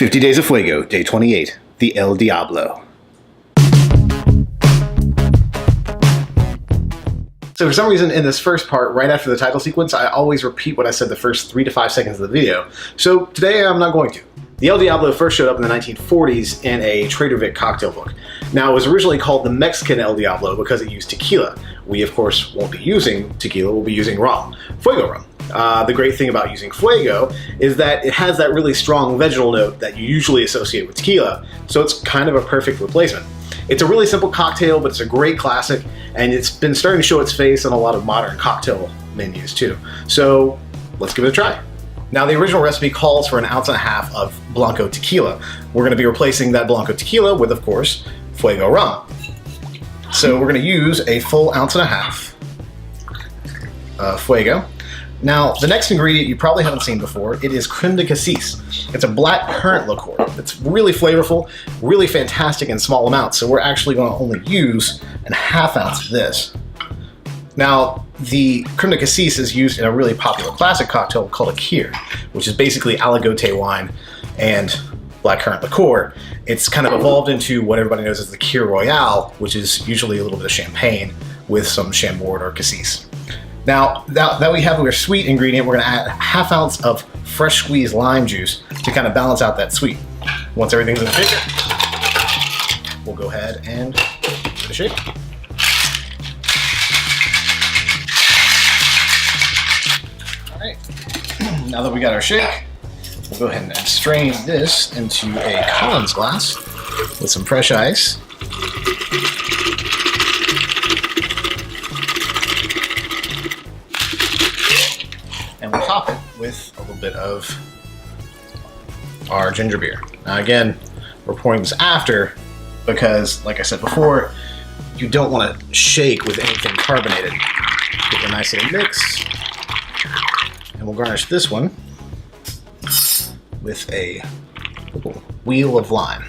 50 Days of Fuego, Day 28, the El Diablo. So for some reason in this first part, right after the title sequence, I always repeat what I said the first 3 to 5 seconds of the video. So today I'm not going to. The El Diablo first showed up in the 1940s in a Trader Vic cocktail book. Now it was originally called the Mexican El Diablo because it used tequila. We of course won't be using tequila, we'll be using rum, FWAYGO rum. The great thing about using Fuego is that it has that really strong vegetal note that you usually associate with tequila, so it's kind of a perfect replacement. It's a really simple cocktail, but it's a great classic, and it's been starting to show its face on a lot of modern cocktail menus too. So let's give it a try. Now the original recipe calls for 1.5 ounces of Blanco tequila. We're going to be replacing that Blanco tequila with, of course, FWAYGO rum. So we're going to use a full 1.5 ounces Fuego. Now, the next ingredient you probably haven't seen before, it is Creme de Cassis. It's a black currant liqueur. It's really flavorful, really fantastic in small amounts, so we're actually going to only use 1/2 ounce of this. Now, the Creme de Cassis is used in a really popular classic cocktail called a kir, which is basically aligoté wine and black currant liqueur. It's kind of evolved into what everybody knows as the kir royale, which is usually a little bit of champagne with some chambord or cassis. Now, that we have our sweet ingredient, we're going to add 1/2 ounce of fresh squeezed lime juice to kind of balance out that sweet. Once everything's in the shaker, we'll go ahead and give it a shake. All right, now that we got our shake, we'll go ahead and strain this into a Collins glass with some fresh ice. And we'll top it with a little bit of our ginger beer. Now again, we're pouring this after because, like I said before, you don't want to shake with anything carbonated. Get a nice little mix. And we'll garnish this one with a little wheel of lime.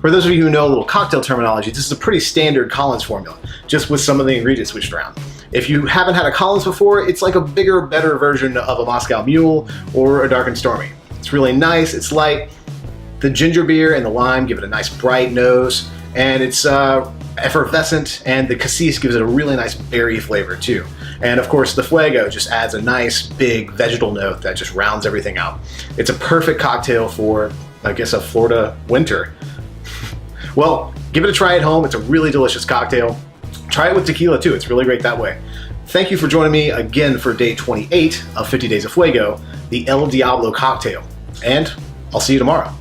For those of you who know a little cocktail terminology, this is a pretty standard Collins formula, just with some of the ingredients switched around. If you haven't had a Collins before, it's like a bigger, better version of a Moscow Mule or a Dark and Stormy. It's really nice, it's light. The ginger beer and the lime give it a nice bright nose, and it's effervescent, and the cassis gives it a really nice berry flavor too. And of course the Fuego just adds a nice big vegetal note that just rounds everything out. It's a perfect cocktail for, I guess, a Florida winter. Well, give it a try at home. It's a really delicious cocktail. Try it with tequila too, it's really great that way. Thank you for joining me again for day 28 of 50 Days of Fuego, the El Diablo cocktail. And I'll see you tomorrow.